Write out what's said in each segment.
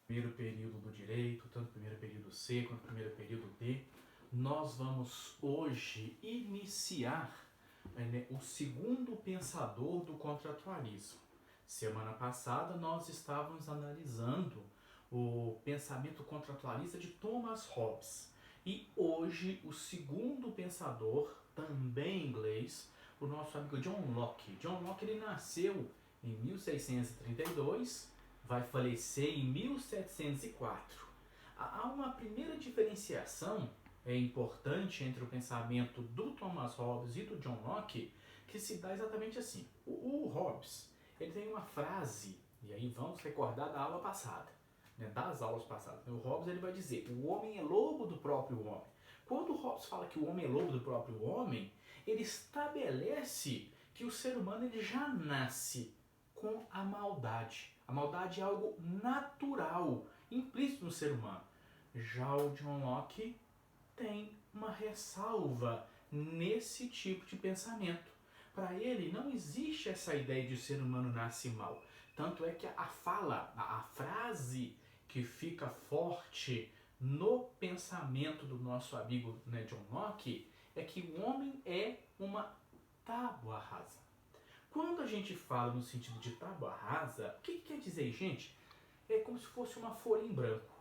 Primeiro período do direito, tanto primeiro período C quanto primeiro período D, nós vamos hoje iniciar o segundo pensador do contratualismo. Semana passada nós estávamos analisando o pensamento contratualista de Thomas Hobbes. E hoje o segundo pensador, também inglês, o nosso amigo John Locke. John Locke ele nasceu em 1632, vai falecer em 1704. Há uma primeira diferenciação importante entre o pensamento do Thomas Hobbes e do John Locke, que se dá exatamente assim. O Hobbes ele tem uma frase, e aí vamos recordar da aula passada, das aulas passadas. O Hobbes ele vai dizer: o homem é lobo do próprio homem. Quando o Hobbes fala que o homem é lobo do próprio homem, ele estabelece que o ser humano ele já nasce com a maldade. A maldade é algo natural, implícito no ser humano. Já o John Locke tem uma ressalva nesse tipo de pensamento. Para ele não existe essa ideia de o ser humano nasce mal. Tanto é que a fala, a frase que fica forte no pensamento do nosso amigo John Locke é que o homem é uma tábua rasa. Quando a gente fala no sentido de tábua rasa, o que quer dizer, gente? É como se fosse uma folha em branco.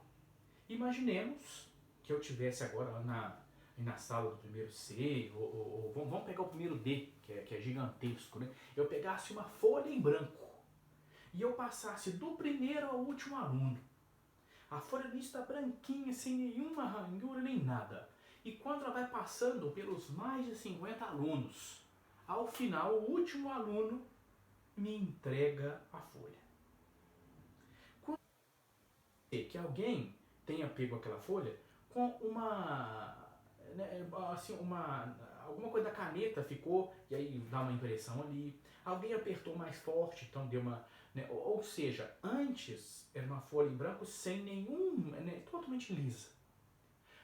Imaginemos que eu tivesse agora na sala do primeiro C, ou vamos pegar o primeiro D, que é gigantesco, né? Eu pegasse uma folha em branco e eu passasse do primeiro ao último aluno. A folha nisso está branquinha, sem nenhuma ranhura nem nada. E quando ela vai passando pelos mais de 50 alunos, ao final, o último aluno me entrega a folha. Quando que alguém tenha pego aquela folha com alguma coisa da caneta ficou, e aí dá uma impressão ali. Alguém apertou mais forte, então deu uma... ou seja, antes era uma folha em branco sem nenhum... totalmente lisa.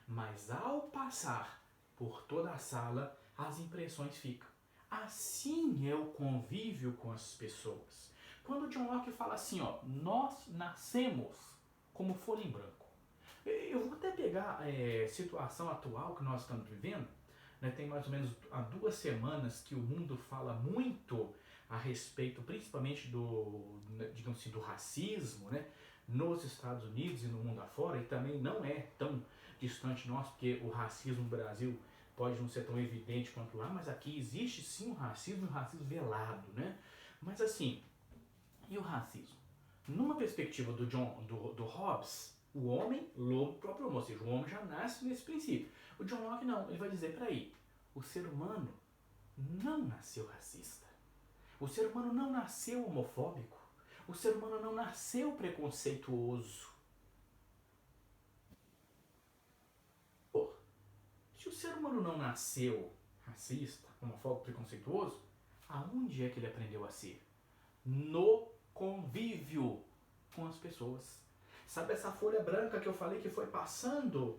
Mas ao passar por toda a sala, as impressões ficam. Assim é o convívio com as pessoas. Quando John Locke fala assim, nós nascemos como folha em branco. Eu vou até pegar a situação atual que nós estamos vivendo. Tem mais ou menos há 2 semanas que o mundo fala muito a respeito, principalmente digamos assim, do racismo, nos Estados Unidos e no mundo afora, e também não é tão distante nosso, porque o racismo no Brasil pode não ser tão evidente quanto lá, mas aqui existe sim o racismo, e o racismo velado, Mas assim, e o racismo? Numa perspectiva do Hobbes, o homem, lobo próprio homem, ou seja, o homem já nasce nesse princípio. O John Locke não, ele vai dizer, peraí, o ser humano não nasceu racista. O ser humano não nasceu homofóbico. O ser humano não nasceu preconceituoso. Se o ser humano não nasceu racista, homofóbico, preconceituoso, aonde é que ele aprendeu a ser? No convívio com as pessoas. Sabe essa folha branca que eu falei que foi passando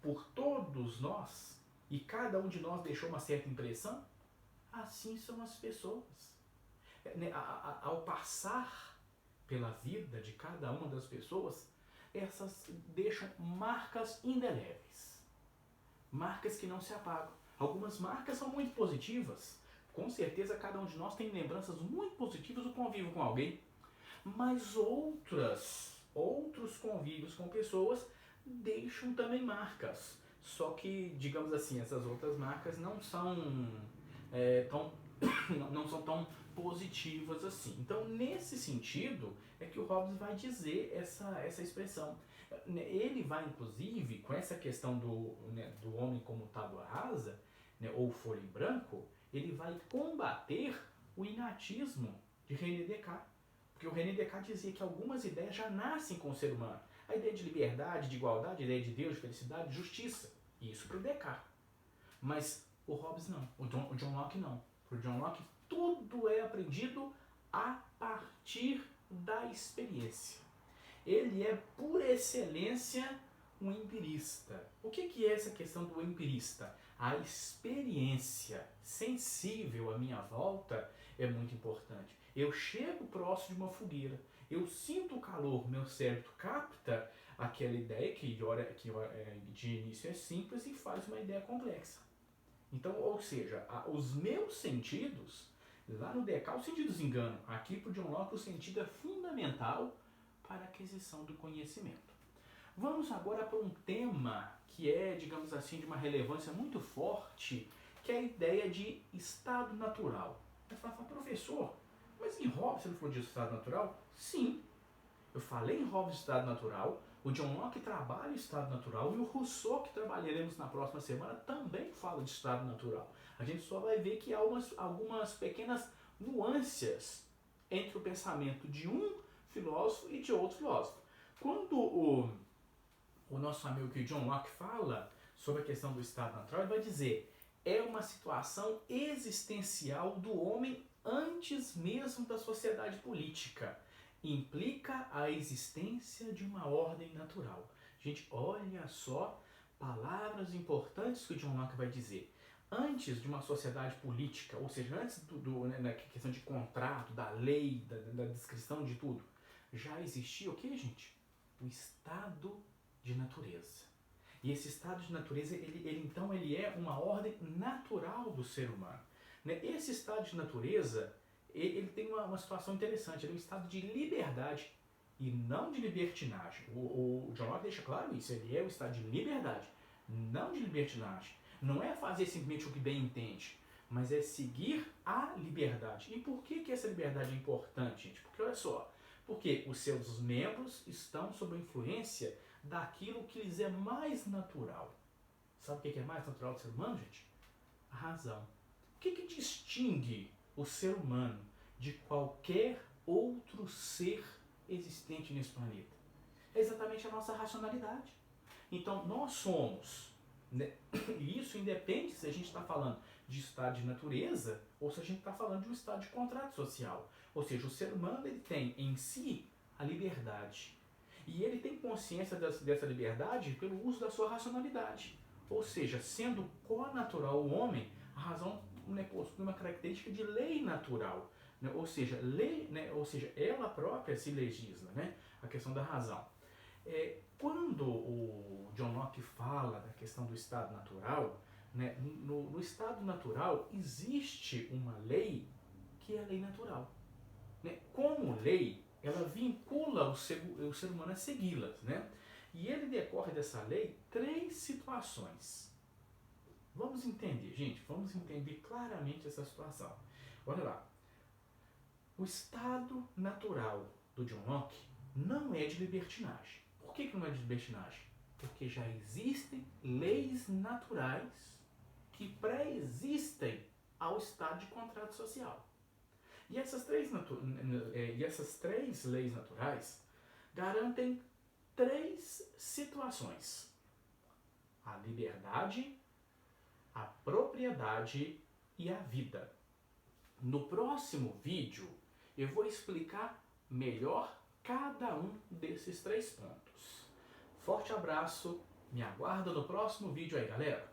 por todos nós e cada um de nós deixou uma certa impressão? Assim são as pessoas. Ao passar pela vida de cada uma das pessoas, essas deixam marcas indeléveis. Marcas que não se apagam. Algumas marcas são muito positivas. Com certeza cada um de nós tem lembranças muito positivas do convívio com alguém. Mas outros convívios com pessoas deixam também marcas. Só que, digamos assim, essas outras marcas não são não são tão positivas assim. Então, nesse sentido, é que o Hobbes vai dizer essa expressão. Ele vai, inclusive, com essa questão do homem como tábua rasa, ou folha em branco, ele vai combater o inatismo de René Descartes. Porque o René Descartes dizia que algumas ideias já nascem com o ser humano. A ideia de liberdade, de igualdade, a ideia de Deus, de felicidade, de justiça. Isso para o Descartes. Mas o Hobbes não, o John Locke não. Para o John Locke, tudo é aprendido a partir da experiência. Ele é, por excelência, um empirista. O que é essa questão do empirista? A experiência sensível à minha volta é muito importante. Eu chego próximo de uma fogueira, Eu sinto o calor, meu cérebro capta aquela ideia que de início é simples e faz uma ideia complexa. Então, ou seja, os meus sentidos, lá no DK os sentidos enganam. Aqui para o John Locke o sentido é fundamental para a aquisição do conhecimento. Vamos agora para um tema que é, digamos assim, de uma relevância muito forte, que é a ideia de estado natural. Você fala, professor, mas em Hobbes você não falou de estado natural? Sim, eu falei em Hobbes de estado natural, o John Locke trabalha o estado natural e o Rousseau, que trabalharemos na próxima semana, também fala de estado natural. A gente só vai ver que há algumas pequenas nuances entre o pensamento de um filósofo e de outro filósofo. Quando o nosso amigo aqui, John Locke, fala sobre a questão do estado natural, ele vai dizer: é uma situação existencial do homem antes mesmo da sociedade política. Implica a existência de uma ordem natural. Gente, olha só, palavras importantes que o John Locke vai dizer. Antes de uma sociedade política, ou seja, antes na questão de contrato, da lei, da descrição de tudo, já existia o que, gente? O estado de natureza. E esse estado de natureza, ele é uma ordem natural do ser humano. Esse estado de natureza, ele tem uma situação interessante, ele é um estado de liberdade e não de libertinagem. O John Locke deixa claro isso, ele é o estado de liberdade, não de libertinagem. Não é fazer simplesmente o que bem entende, mas é seguir a liberdade. E por que essa liberdade é importante, gente? Porque olha só, porque os seus membros estão sob a influência daquilo que lhes é mais natural. Sabe o que é mais natural do ser humano, gente? A razão. O que distingue o ser humano de qualquer outro ser existente nesse planeta? É exatamente a nossa racionalidade. Então, nós somos, né? E isso independe se a gente está falando de estado de natureza ou se a gente está falando de um estado de contrato social. Ou seja, o ser humano ele tem em si a liberdade. E ele tem consciência dessa liberdade pelo uso da sua racionalidade. Ou seja, sendo co-natural o homem, a razão, né, possui uma característica de lei natural. Né? Ou seja, ela própria se legisla, né? A questão da razão. Quando o John Locke fala da questão do estado natural, né, no estado natural existe uma lei que é a lei natural. Né? Como lei, ela vincula o ser humano a segui-las. Né? E ele decorre dessa lei 3 situações. Vamos entender, gente, vamos entender claramente essa situação. Olha lá. O estado natural do John Locke não é de libertinagem. Por que não é de libertinagem? Porque já existem leis naturais que pré-existem ao estado de contrato social. E essas três leis naturais garantem 3 situações: a liberdade, a propriedade e a vida. No próximo vídeo eu vou explicar melhor cada um desses 3 pontos. Forte abraço, me aguarda no próximo vídeo aí, galera!